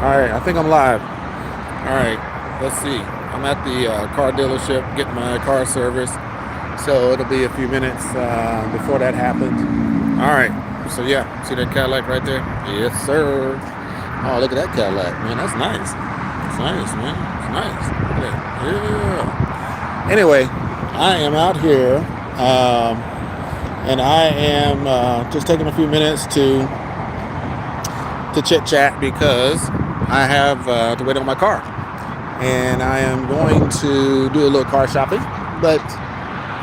All right, I think I'm live. All right, let's see. I'm at the car dealership getting my car serviced, so it'll be a few minutes before that happens. All right, so yeah, see that Cadillac right there? Yes, sir. Oh, look at that Cadillac, man. That's nice. It's nice, man. It's nice. Look at that. Yeah. Anyway, I am out here, and I am just taking a few minutes to chit chat because I have to wait on my car, and I am going to do a little car shopping, but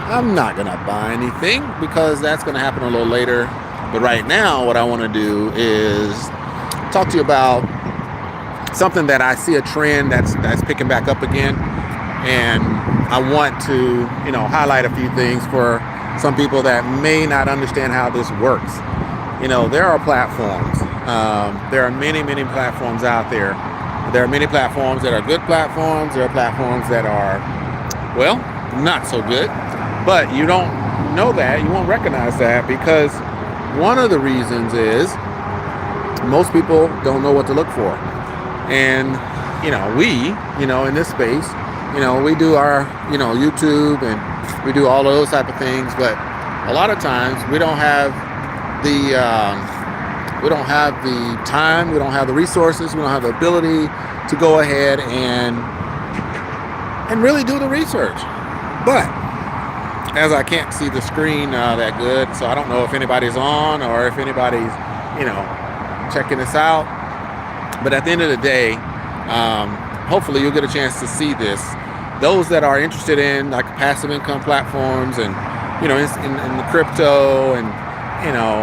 I'm not gonna buy anything because that's gonna happen a little later. But right now, what I want to do is talk to you about something that I see a trend that's picking back up again, and I want to highlight a few things for some people that may not understand how this works. There are platforms. There are many platforms out there. There are many platforms that are good platforms. There are platforms that are, well, not so good. But you don't know that. You won't recognize that because one of the reasons is most people don't know what to look for. And, we, in this space, we do our, YouTube, and we do all those type of things. But a lot of times we don't have the time, we don't have the resources, we don't have the ability to go ahead and really do the research. But as I can't see the screen that good, so I don't know if anybody's on or if anybody's checking this out. But at the end of the day, hopefully you'll get a chance to see this. Those that are interested in like passive income platforms and in the crypto and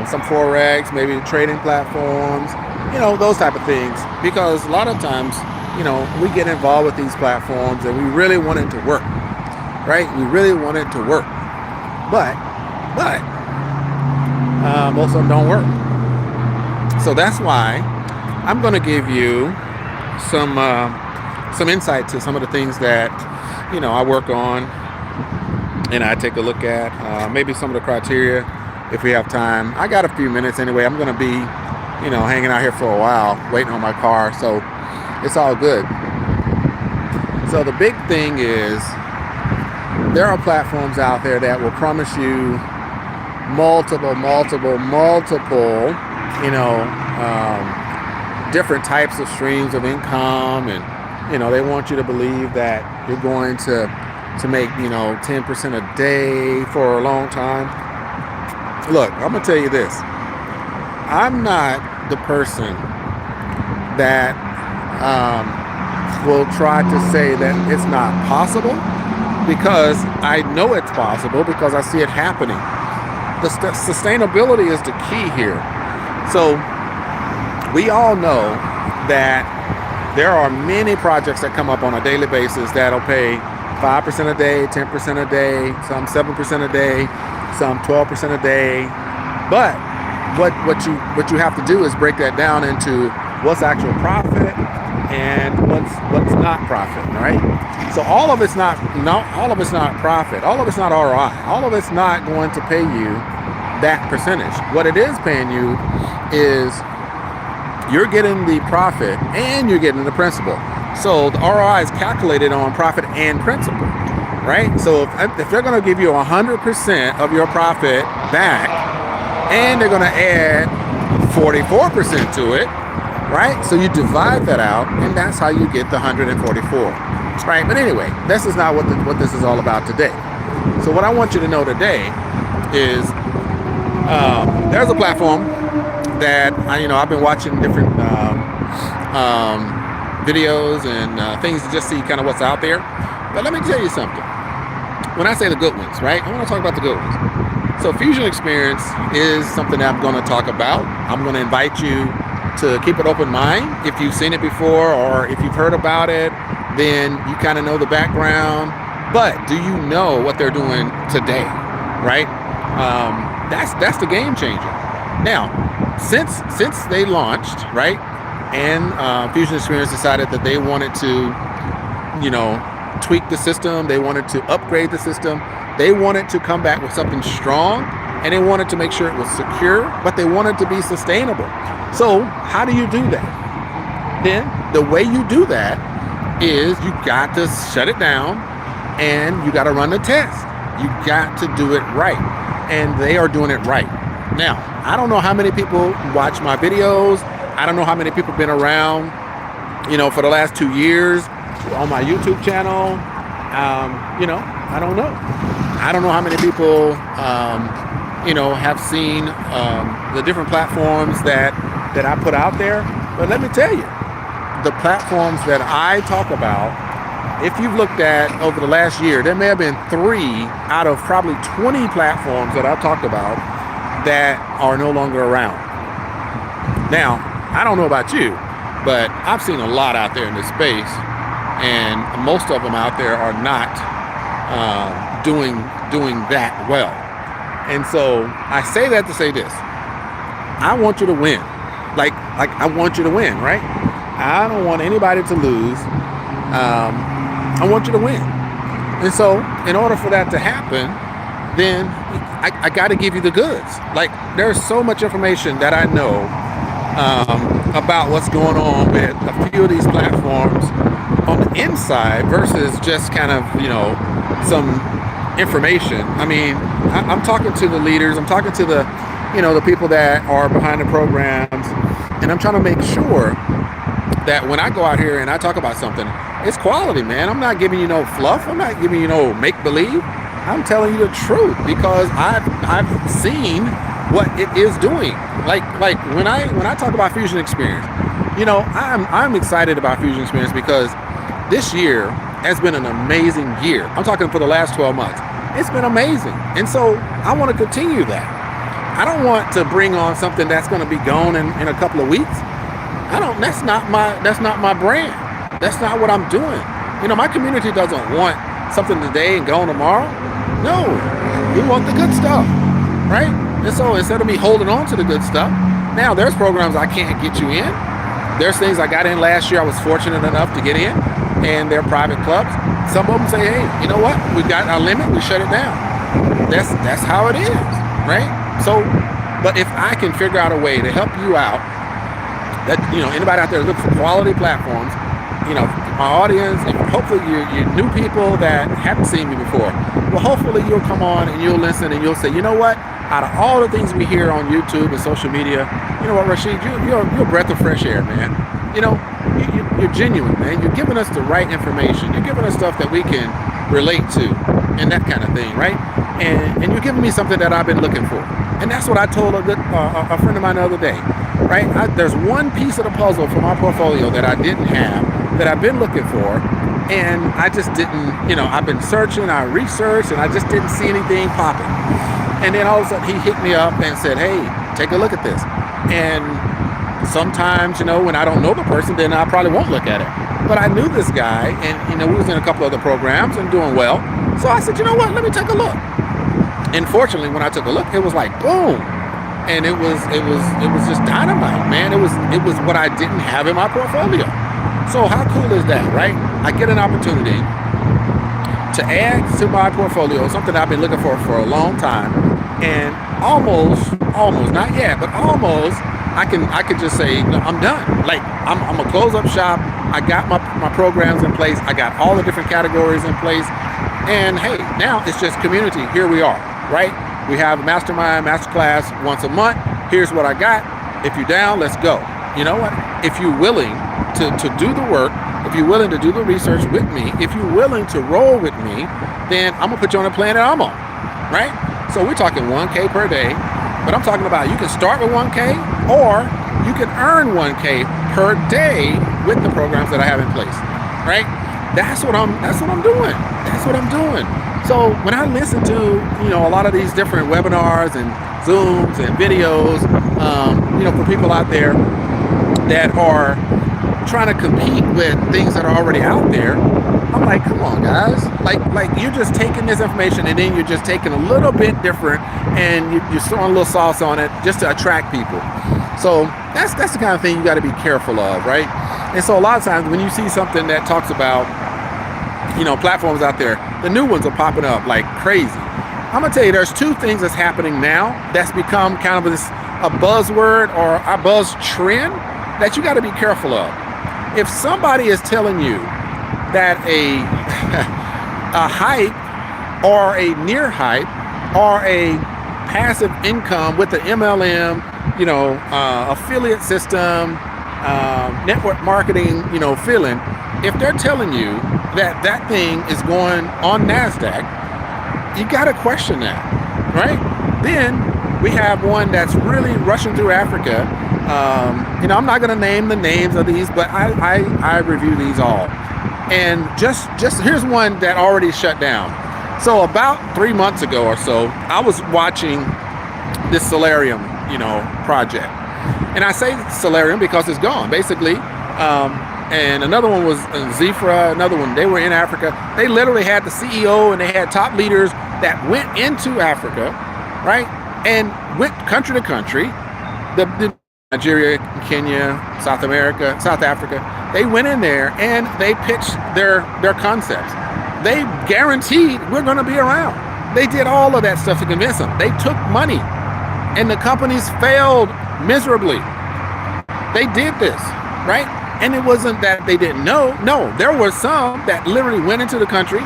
some forex, maybe trading platforms, those type of things. Because a lot of times, we get involved with these platforms and we really want it to work, right? We really want it to work, but most of them don't work. So that's why I'm going to give you some insight to some of the things that I work on and I take a look at. Maybe some of the criteria. If we have time, I got a few minutes anyway. I'm going to be, hanging out here for a while, waiting on my car. So it's all good. So the big thing is there are platforms out there that will promise you multiple, different types of streams of income. And, they want you to believe that you're going to make, 10% a day for a long time. Look, I'm going to tell you this. I'm not the person that will try to say that it's not possible, because I know it's possible because I see it happening. The sustainability is the key here. So we all know that there are many projects that come up on a daily basis that'll pay 5% a day, 10% a day, some 7% a day, some 12% a day. But what you have to do is break that down into what's actual profit and what's not profit, right? So all of it's not profit. All of it's not ROI. All of it's not going to pay you that percentage. What it is paying you is you're getting the profit and you're getting the principal. So the ROI is calculated on profit and principal, right? So if they're going to give you 100% of your profit back and they're going to add 44% to it, right? So you divide that out and that's how you get the 144, right? But anyway, this is not what this is all about today. So what I want you to know today is there's a platform that I've been watching different videos and things to just see kind of what's out there. But let me tell you something. When I say the good ones, right? I want to talk about the good ones. So Fusion Experience is something that I'm going to talk about. I'm going to invite you to keep an open mind. If you've seen it before or if you've heard about it, then you kind of know the background. But do you know what they're doing today, right? That's the game changer. Now, since they launched, right, and Fusion Experience decided that they wanted to, tweak the system, they wanted to upgrade the system, they wanted to come back with something strong, and they wanted to make sure it was secure, but they wanted to be sustainable. So how do you do that? Then the way you do that is you got to shut it down and you got to run the test. You got to do it right. And they are doing it right. Now, I don't know how many people watch my videos. I don't know how many people have been around, for the last 2 years on my YouTube channel. I don't know. I don't know how many people, have seen the different platforms that I put out there. But let me tell you, the platforms that I talk about, if you've looked at over the last year, there may have been 3 out of probably 20 platforms that I've talked about that are no longer around. Now, I don't know about you, but I've seen a lot out there in this space, and most of them out there are not doing that well. And so I say that to say this: I want you to win. Like I want you to win, right? I don't want anybody to lose. I want you to win. And so in order for that to happen, then I got to give you the goods. Like, there's so much information that I know about what's going on with a few of these platforms on the inside versus just kind of, some information. I mean, I'm talking to the leaders. I'm talking to the, the people that are behind the programs. And I'm trying to make sure that when I go out here and I talk about something, it's quality, man. I'm not giving you no fluff. I'm not giving you no make-believe. I'm telling you the truth because I've seen what it is doing. Like when I talk about Fusion Experience, I'm excited about Fusion Experience because this year has been an amazing year. I'm talking for the last 12 months. It's been amazing. And so I want to continue that. I don't want to bring on something that's going to be gone in a couple of weeks. That's not my brand. That's not what I'm doing. My community doesn't want something today and gone tomorrow. No, we want the good stuff, right? And so instead of me holding on to the good stuff, now there's programs I can't get you in. There's things I got in last year I was fortunate enough to get in, and they're private clubs. Some of them say, hey, you know what? We got our limit, we shut it down. That's how it is, right? So, but if I can figure out a way to help you out, that, anybody out there look for quality platforms, my audience, and hopefully you're new people that haven't seen me before. Well, hopefully you'll come on and you'll listen and you'll say, you know what? Out of all the things we hear on YouTube and social media, you know what, Rashid, you're a breath of fresh air, man. You're genuine, man. You're giving us the right information. You're giving us stuff that we can relate to and that kind of thing, right? And you're giving me something that I've been looking for. And that's what I told a friend of mine the other day, right? There's one piece of the puzzle for my portfolio that I didn't have, that I've been looking for, and I just didn't, I've been searching, I researched, and I just didn't see anything popping. And then all of a sudden he hit me up and said, hey, take a look at this. And sometimes, when I don't know the person, then I probably won't look at it. But I knew this guy, and, we was in a couple other programs and doing well. So I said, you know what, let me take a look. And fortunately, when I took a look, it was like, boom. And it was just dynamite, man. It was what I didn't have in my portfolio. So how cool is that, right? I get an opportunity to add to my portfolio something I've been looking for a long time, and almost, not yet, but almost, I could just say, no, I'm done. Like, I'm gonna close up shop. I got my programs in place. I got all the different categories in place, and hey, now it's just community. Here we are, right? We have a mastermind, masterclass once a month. Here's what I got. If you're down, let's go. You know what? If you're willing to do the work, if you're willing to do the research with me, if you're willing to roll with me, then I'm gonna put you on a plan that I'm on, right? So we're talking 1K per day, but I'm talking about you can start with 1K or you can earn 1K per day with the programs that I have in place, right? That's what I'm doing. That's what I'm doing. So when I listen to, a lot of these different webinars and Zooms and videos, for people out there that are trying to compete with things that are already out there, I'm like, come on, guys. Like you're just taking this information and then you're just taking a little bit different and you're throwing a little sauce on it just to attract people. So that's the kind of thing you got to be careful of, right? And so a lot of times when you see something that talks about, platforms out there, the new ones are popping up like crazy. I'm gonna tell you, there's 2 things that's happening now that's become kind of a buzzword or a buzz trend that you got to be careful of. If somebody is telling you that a a hype or a near hype or a passive income with the MLM, affiliate system, network marketing, feeling, if they're telling you that that thing is going on NASDAQ, you got to question that, right? Then we have one that's really rushing through Africa. I'm not going to name the names of these, but I review these all. And just here's one that already shut down. So about 3 months ago or so, I was watching this Solarium, project. And I say Solarium because it's gone, basically. And another one was Zifra, another one, they were in Africa. They literally had the CEO and they had top leaders that went into Africa, right? And went country to country, the Nigeria, Kenya, South Africa. They went in there and they pitched their concepts. They guaranteed we're going to be around. They did all of that stuff to convince them. They took money and the companies failed miserably. They did this, right? And it wasn't that they didn't know. No, there were some that literally went into the country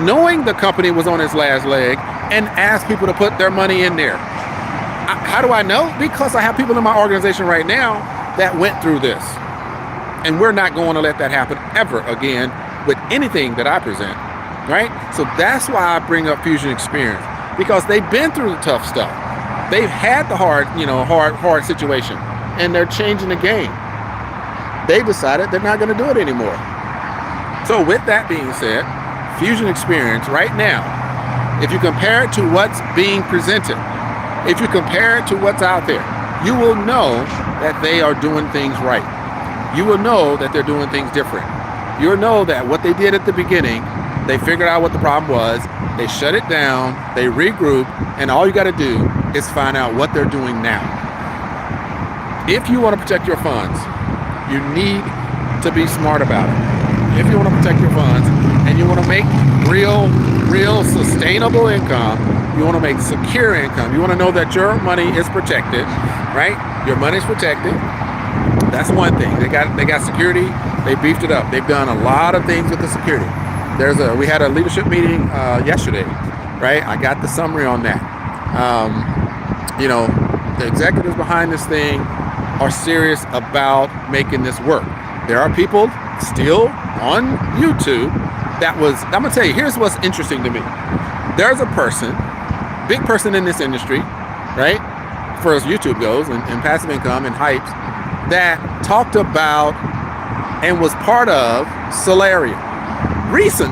knowing the company was on its last leg and asked people to put their money in there. How do I know? Because I have people in my organization right now that went through this. And we're not going to let that happen ever again with anything that I present, right? So that's why I bring up Fusion Experience, because they've been through the tough stuff. They've had the hard situation, and they're changing the game. They decided they're not going to do it anymore. So with that being said, Fusion Experience right now, if you compare it to what's being presented, if you compare it to what's out there, you will know that they are doing things right. You will know that they're doing things different. You'll know that what they did at the beginning, they figured out what the problem was, they shut it down, they regrouped, and all you got to do is find out what they're doing now. If you want to protect your funds, you need to be smart about it. If you want to protect your funds and you want to make real sustainable income, you want to make secure income, you want to know that your money is protected, right? Your money's protected. That's one thing. They got security. They beefed it up. They've done a lot of things with the security. We had a leadership meeting yesterday, right? I got the summary on that. The executives behind this thing are serious about making this work. There are people still on YouTube I'm gonna tell you, here's what's interesting to me. There's a person, big person in this industry, right? As far as YouTube goes and passive income and hypes, that talked about and was part of Solarium.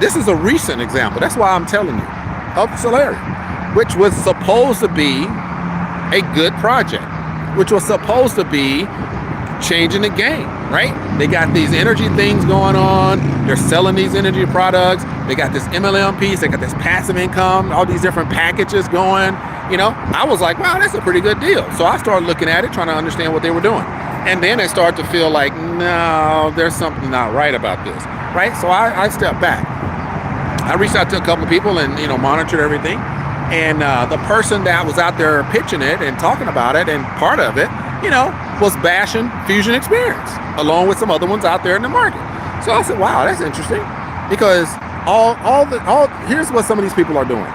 This is a recent example. That's why I'm telling you, of Solarium, which was supposed to be a good project, which was supposed to be changing the game, right? They got these energy things going on. They're selling these energy products. They got this MLM piece. They got this passive income, all these different packages going. I was like, wow, that's a pretty good deal. So I started looking at it, trying to understand what they were doing. And then I started to feel like, no, there's something not right about this, right? So I stepped back. I reached out to a couple of people and, monitored everything. And the person that was out there pitching it and talking about it and part of it, was bashing Fusion Experience along with some other ones out there in the market. So I said, wow, that's interesting, because here's what some of these people are doing.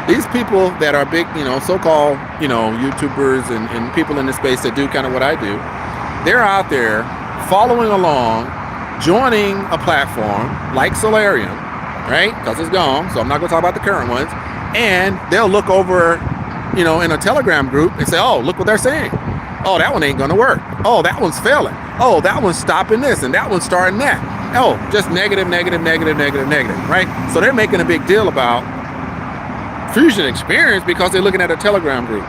These people that are big, so-called, YouTubers and people in the space that do kind of what I do, they're out there following along, joining a platform like Solarium, right? Because it's gone, so I'm not going to talk about the current ones. And they'll look over, in a Telegram group and say, oh, look what they're saying. Oh, that one ain't going to work. Oh, that one's failing. Oh, that one's stopping this and that one's starting that. Oh, just negative, right? So they're making a big deal about Fusion Experience because they're looking at a Telegram group.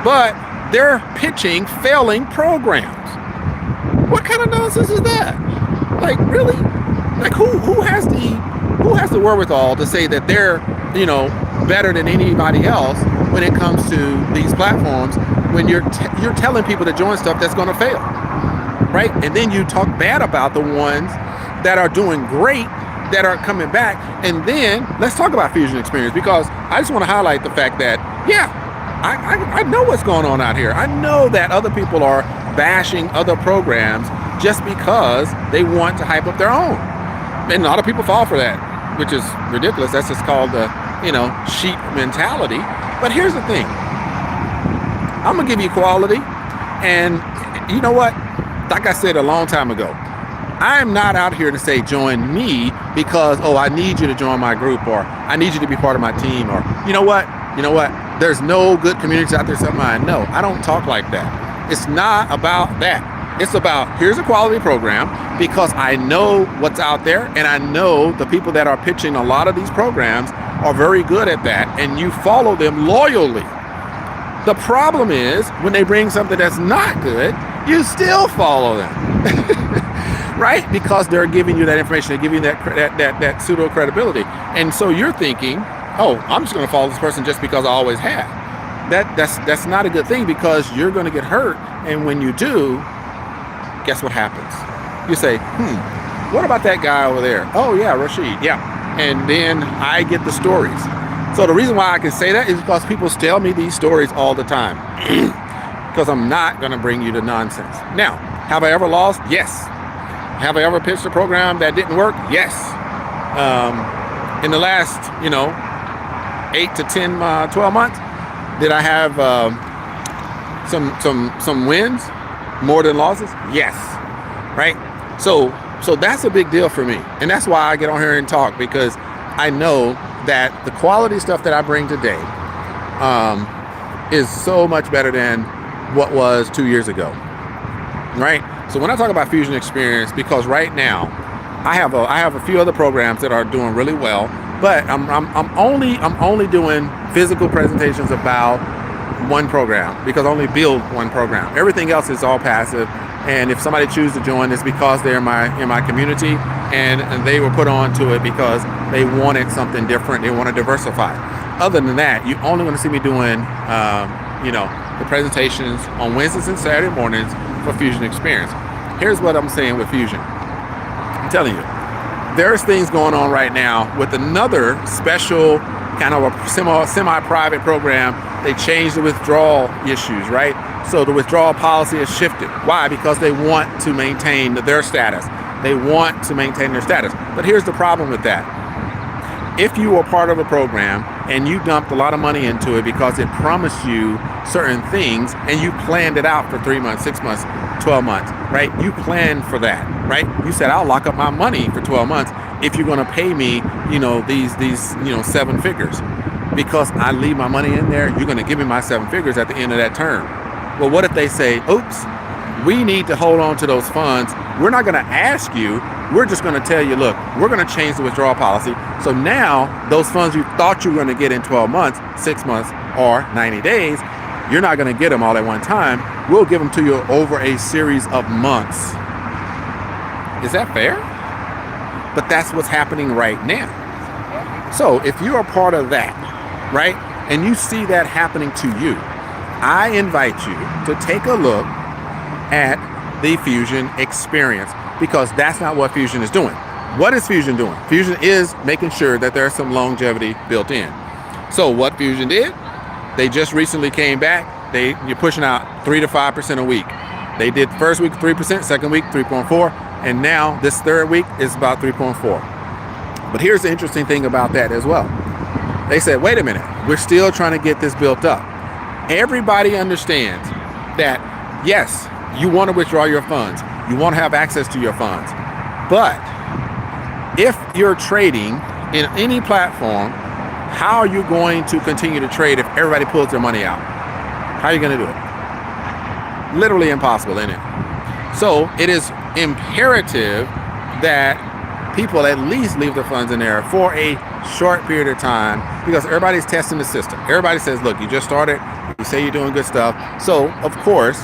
But they're pitching failing programs. What kind of nonsense is that? Like, really? Like, who has the wherewithal to say that they're, better than anybody else when it comes to these platforms, when you're telling people to join stuff that's going to fail, right? And then you talk bad about the ones that are doing great, that are coming back. And then let's talk about Fusion Experience, because I just want to highlight the fact that, I know what's going on out here. I know that other people are bashing other programs just because they want to hype up their own. And a lot of people fall for that, which is ridiculous. That's just called the, sheep mentality. But here's the thing. I'm going to give you quality. And you know what? Like I said a long time ago, I'm not out here to say join me because, I need you to join my group, or I need you to be part of my team, or you know what? There's no good communities out there, something I know. I don't talk like that. It's not about that. It's about, here's a quality program, because I know what's out there, and I know the people that are pitching a lot of these programs are very good at that, and you follow them loyally. The problem is when they bring something that's not good, you still follow them. Right? Because they're giving you that information, they're giving you that pseudo credibility. And so you're thinking, I'm just going to follow this person just because I always have. That's not a good thing, because you're going to get hurt. And when you do, guess what happens? You say, what about that guy over there? Oh yeah, Rashid. Yeah. And then I get the stories. So the reason why I can say that is because people tell me these stories all the time. Because I'm not going to bring you to nonsense. Now, have I ever lost? Yes. Have I ever pitched a program that didn't work? Yes. In the last, 8 to 10, 12 months, did I have some wins more than losses? Yes. Right? So that's a big deal for me. And that's why I get on here and talk, because I know that the quality stuff that I bring today is so much better than what was 2 years ago. Right? So when I talk about Fusion Experience, because right now I have a few other programs that are doing really well, but I'm only doing physical presentations about one program, because I only build one program. Everything else is all passive. And if somebody chooses to join, it's because they're in my community, and they were put on to it because they wanted something different. They want to diversify. Other than that, you're only going to see me doing, the presentations on Wednesdays and Saturday mornings for Fusion Experience. Here's what I'm saying with Fusion. I'm telling you, there's things going on right now with another special kind of a semi-private program. They changed the withdrawal issues, right? So the withdrawal policy has shifted. Why? Because they want to maintain their status. They want to maintain their status. But here's the problem with that. If you were part of a program and you dumped a lot of money into it because it promised you certain things, and you planned it out for 3 months, 6 months, 12 months, right? You planned for that, right? You said, I'll lock up my money for 12 months if you're going to pay me, these 7 figures. Because I leave my money in there, you're going to give me my 7 figures at the end of that term. Well, what if they say, oops, we need to hold on to those funds. We're not going to ask you. We're just going to tell you, look, we're going to change the withdrawal policy. So now those funds you thought you were going to get in 12 months, 6 months, or 90 days, you're not going to get them all at one time. We'll give them to you over a series of months. Is that fair? But that's what's happening right now. So if you're a part of that, right, and you see that happening to you, I invite you to take a look at the Fusion Experience, because that's not what Fusion is doing. What is Fusion doing? Fusion is making sure that there's some longevity built in. So what Fusion did, they just recently came back. You're pushing out 3 to 5% a week. They did first week 3%, second week 3.4, and now this third week is about 3.4. But here's the interesting thing about that as well. They said, wait a minute, we're still trying to get this built up. Everybody understands that, yes, you want to withdraw your funds. You want to have access to your funds. But if you're trading in any platform, how are you going to continue to trade if everybody pulls their money out? How are you going to do it? Literally impossible, isn't it? So it is imperative that people at least leave their funds in there for a short period of time, because everybody's testing the system. Everybody says, look, you just started, you say you're doing good stuff. So of course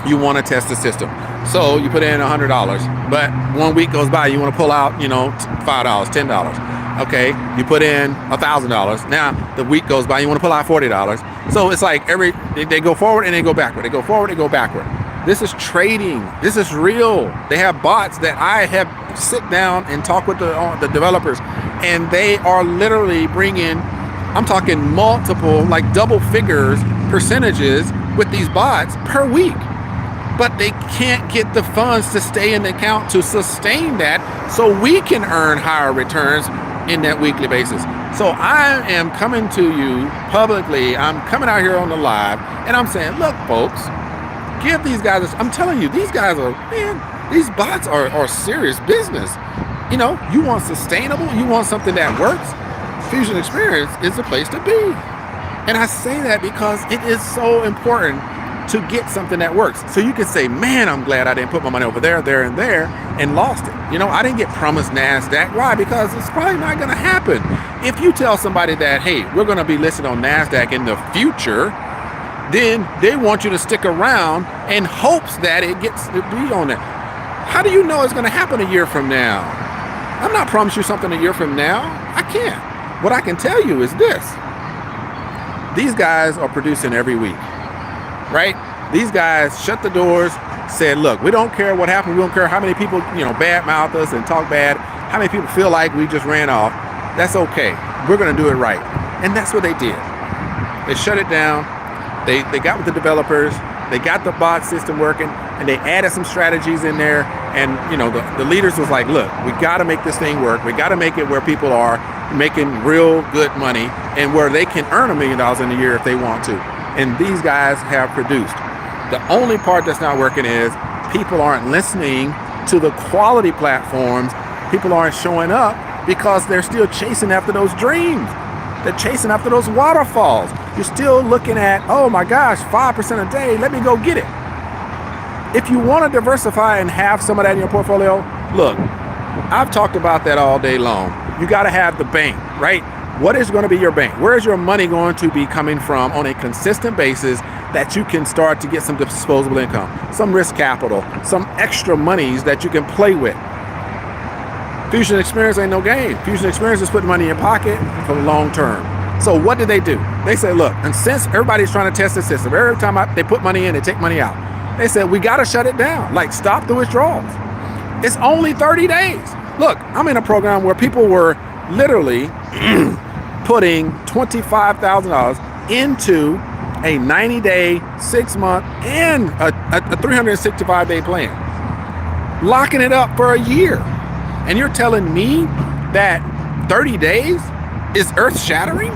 you want to test the system. So you put in $100, but 1 week goes by, you want to pull out, $5, $10. Okay, you put in $1,000. Now the week goes by, you want to pull out $40. So it's like they go forward and they go backward. They go forward, they go backward. This is trading. This is real. They have bots that I have sit down and talk with the developers, and they are literally bringing, I'm talking multiple, like double figures percentages with these bots per week. but they can't get the funds to stay in the account to sustain that so we can earn higher returns in that weekly basis. So I am coming to you publicly, I'm coming out here on the live, and I'm saying, look, folks, give these guys, I'm telling you, these guys are, man, these bots are serious business. You know, you want sustainable, you want something that works, Fusion Experience is the place to be. And I say that because it is so important to get something that works. So you can say, man, I'm glad I didn't put my money over there, there, and there, and lost it. You know, I didn't get promised NASDAQ. Why? Because it's probably not gonna happen. If you tell somebody that, hey, we're gonna be listed on NASDAQ in the future, then they want you to stick around in hopes that it gets to be on there. How do you know it's gonna happen a year from now? I'm not promising you something a year from now. I can't. What I can tell you is this. These guys are producing every week, right? These guys shut the doors, said, look, we don't care what happened. We don't care how many people, you know, badmouth us and talk bad, how many people feel like we just ran off. That's okay. We're going to do it right. And that's what they did. They shut it down. They got with the developers. They got the bot system working, and they added some strategies in there. And, you know, the leaders was like, look, we got to make this thing work. We got to make it where people are making real good money and where they can earn $1 million in a year if they want to. And these guys have produced. The only part that's not working is people aren't listening to the quality platforms. People aren't showing up because they're still chasing after those dreams. They're chasing after those waterfalls. You're still looking at, oh my gosh, 5% a day, let me go get it. If you want to diversify and have some of that in your portfolio, look, I've talked about that all day long. You got to have the bank, right? What is going to be your bank? Where is your money going to be coming from on a consistent basis that you can start to get some disposable income, some risk capital, some extra monies that you can play with? Fusion Experience ain't no game. Fusion Experience is putting money in your pocket for the long term. So what did they do? They said, look, and since everybody's trying to test the system, every time they put money in, they take money out. They said, we got to shut it down. Like, stop the withdrawals. It's only 30 days. Look, I'm in a program where people were literally putting $25,000 into a 90-day, 6-month, and a 365-day plan, locking it up for a year. And you're telling me that 30 days is earth-shattering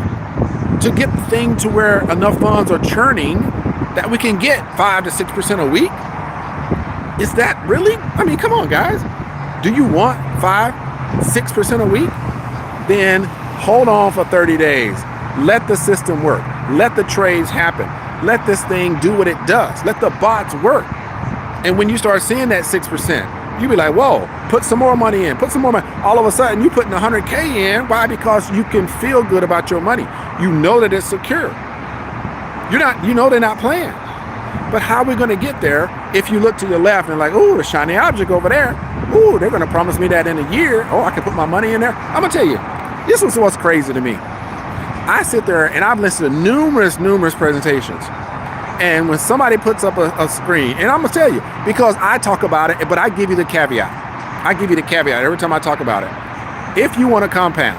to get the thing to where enough funds are churning that we can get 5 to 6% a week? Is that really? I mean, come on, guys. Do you want 5, 6% a week? Then hold on for 30 days. Let the system work. Let the trades happen. Let this thing do what it does. Let the bots work. And when you start seeing that 6%, you be like, whoa, put some more money in, put some more money. All of a sudden, you putting 100K in. Why? Because you can feel good about your money. You know that it's secure. You know they're not playing. But how are we going to get there if you look to your left and like, oh, the shiny object over there. Oh, they're going to promise me that in a year. Oh, I can put my money in there. I'm going to tell you, this was what's crazy to me. I sit there and I've listened to numerous presentations. And when somebody puts up a screen, and I'm going to tell you, because I talk about it, but I give you the caveat. I give you the caveat every time I talk about it. If you want to compound,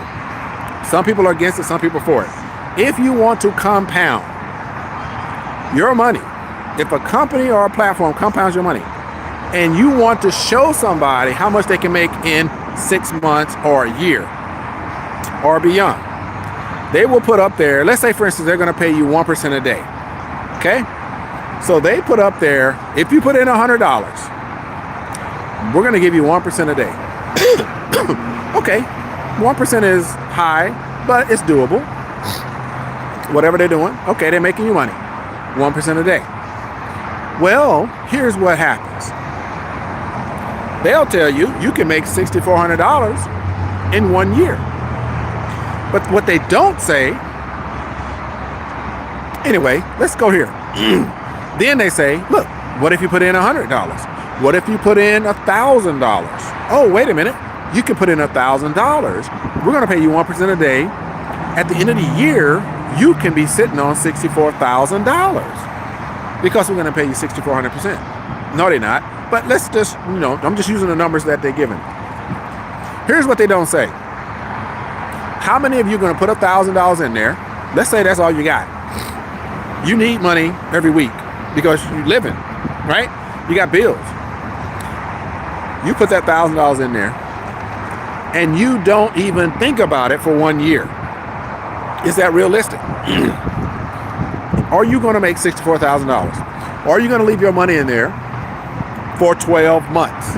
some people are against it, some people for it. If you want to compound your money, if a company or a platform compounds your money, and you want to show somebody how much they can make in 6 months or a year or beyond, they will put up there, let's say for instance, they're going to pay you 1% a day. Okay? So they put up there, if you put in $100, we're going to give you 1% a day. Okay, 1% is high, but it's doable. Whatever they're doing, okay, they're making you money. 1% a day. Well, here's what happens. They'll tell you, you can make $6,400 in 1 year. But what they don't say, anyway, let's go here. Then they say, look, what if you put in $100? What if you put in $1,000? Oh, wait a minute. You can put in $1,000. We're going to pay you 1% a day. At the end of the year, you can be sitting on $64,000 because we're going to pay you 6,400%. No, they're not. But let's just, I'm just using the numbers that they're given. Here's what they don't say. How many of you are going to put $1,000 in there? Let's say that's all you got. You need money every week because you're living, right? You got bills. You put that $1,000 in there and you don't even think about it for 1 year. Is that realistic? Are you going to make $64,000? Or are you going to leave your money in there for 12 months?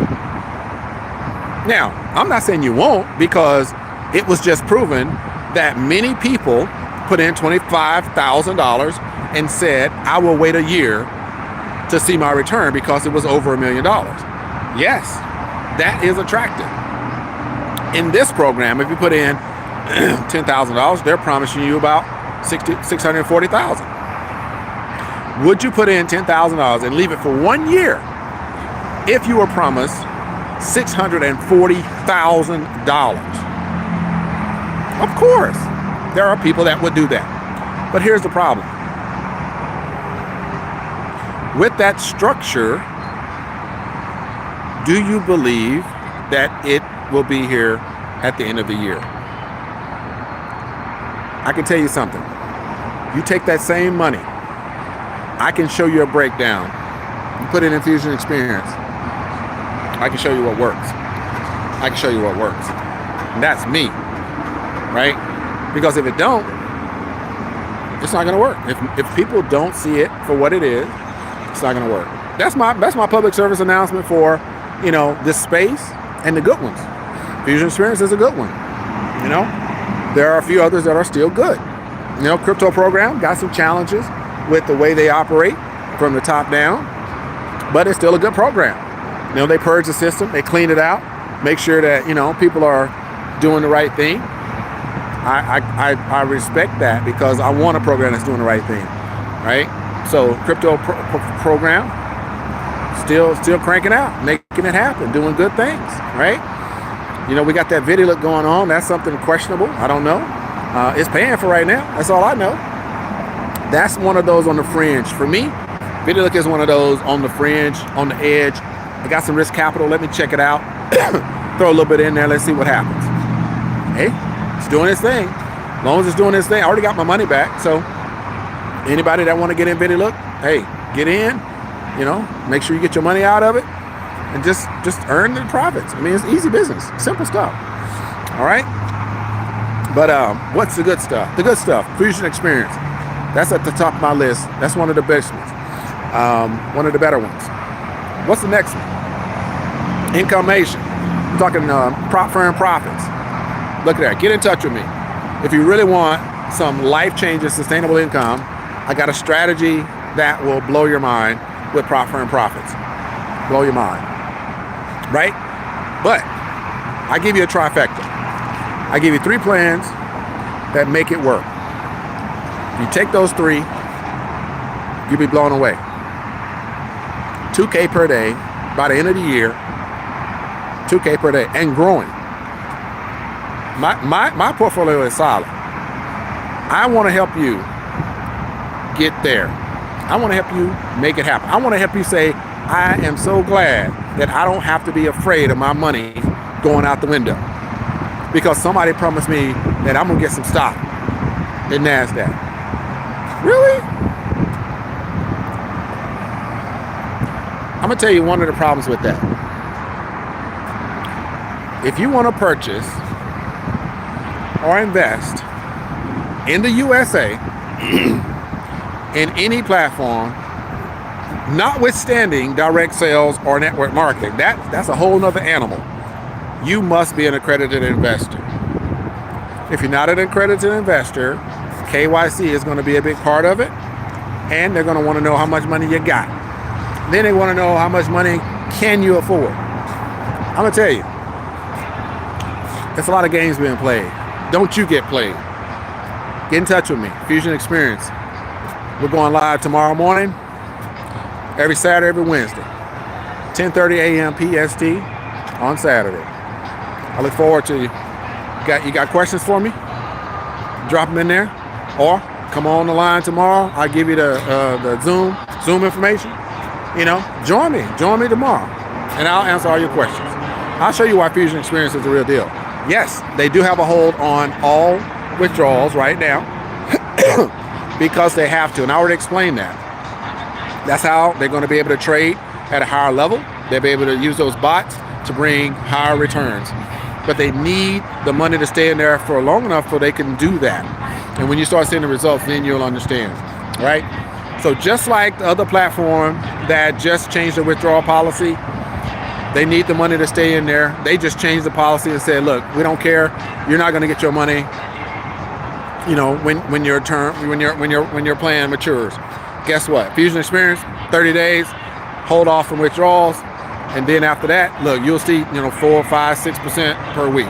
Now, I'm not saying you won't, because it was just proven that many people put in $25,000 and said, I will wait a year to see my return because it was over $1 million. Yes, that is attractive. In this program, if you put in $10,000, they're promising you about $640,000. Would you put in $10,000 and leave it for 1 year if you were promised $640,000? Of course, there are people that would do that. But here's the problem. With that structure, do you believe that it will be here at the end of the year? I can tell you something. You take that same money, I can show you a breakdown. You put it in Fusion Experience. I can show you what works. I can show you what works. And that's me, right? Because if it don't, it's not gonna work. If people don't see it for what it is, it's not gonna work. That's my public service announcement for, this space and the good ones. Fusion Experience is a good one. There are a few others that are still good. Crypto program got some challenges with the way they operate from the top down, but it's still a good program. They purge the system, they clean it out, make sure that, people are doing the right thing. I respect that because I want a program that's doing the right thing, right? So crypto program, still cranking out, making it happen, doing good things, right? We got that VideoLook going on. That's something questionable. I don't know. It's paying for right now. That's all I know. That's one of those on the fringe. For me, VideoLook is one of those on the fringe, on the edge. I got some risk capital. Let me check it out. Throw a little bit in there. Let's see what happens. Hey, it's doing its thing. As long as it's doing its thing, I already got my money back. So anybody that want to get in VideoLook, hey, get in. Make sure you get your money out of it and just earn the profits. I mean, it's easy business, simple stuff. All right. But what's the good stuff? The good stuff, Fusion Experience. That's at the top of my list. That's one of the best ones. One of the better ones. What's the next one? Incomation. I'm talking prop firm profits. Look at that. Get in touch with me. If you really want some life-changing sustainable income, I got a strategy that will blow your mind with prop firm profits. Blow your mind. Right? But I give you a trifecta. I give you 3 plans that make it work. You take those 3, you'll be blown away. $2K per day by the end of the year. $2K per day and growing. My portfolio is solid. I want to help you get there. I want to help you make it happen. I want to help you say, I am so glad that I don't have to be afraid of my money going out the window. Because somebody promised me that I'm going to get some stock in NASDAQ. Really? I'm going to tell you one of the problems with that. If you want to purchase or invest in the USA in any platform, notwithstanding direct sales or network marketing, that's a whole nother animal. You must be an accredited investor. If you're not an accredited investor, KYC is going to be a big part of it, and they're going to want to know how much money you got. Then they want to know how much money can you afford. I'm going to tell you, there's a lot of games being played. Don't you get played. Get in touch with me, Fusion Experience. We're going live tomorrow morning, every Saturday, every Wednesday, 10:30 a.m. PST on Saturday. I look forward to you. You got questions for me? Drop them in there, or come on the line tomorrow. I'll give you the Zoom information. Join me tomorrow, and I'll answer all your questions. I'll show you why Fusion Experience is the real deal. Yes, they do have a hold on all withdrawals right now because they have to, and I already explained that. That's how they're going to be able to trade at a higher level. They'll be able to use those bots to bring higher returns. But they need the money to stay in there for long enough so they can do that. And when you start seeing the results, then you'll understand, right? So just like the other platform that just changed the withdrawal policy, they need the money to stay in there. They just changed the policy and said, look, we don't care. You're not going to get your money, when your plan matures. Guess what? Fusion Experience, 30 days, hold off from withdrawals. And then after that, look, you'll see, 4, 5, 6% per week.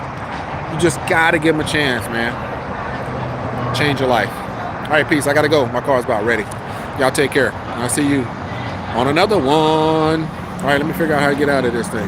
You just got to give them a chance, man. Change your life. All right, peace. I got to go. My car's about ready. Y'all take care. I'll see you on another one. All right, let me figure out how to get out of this thing.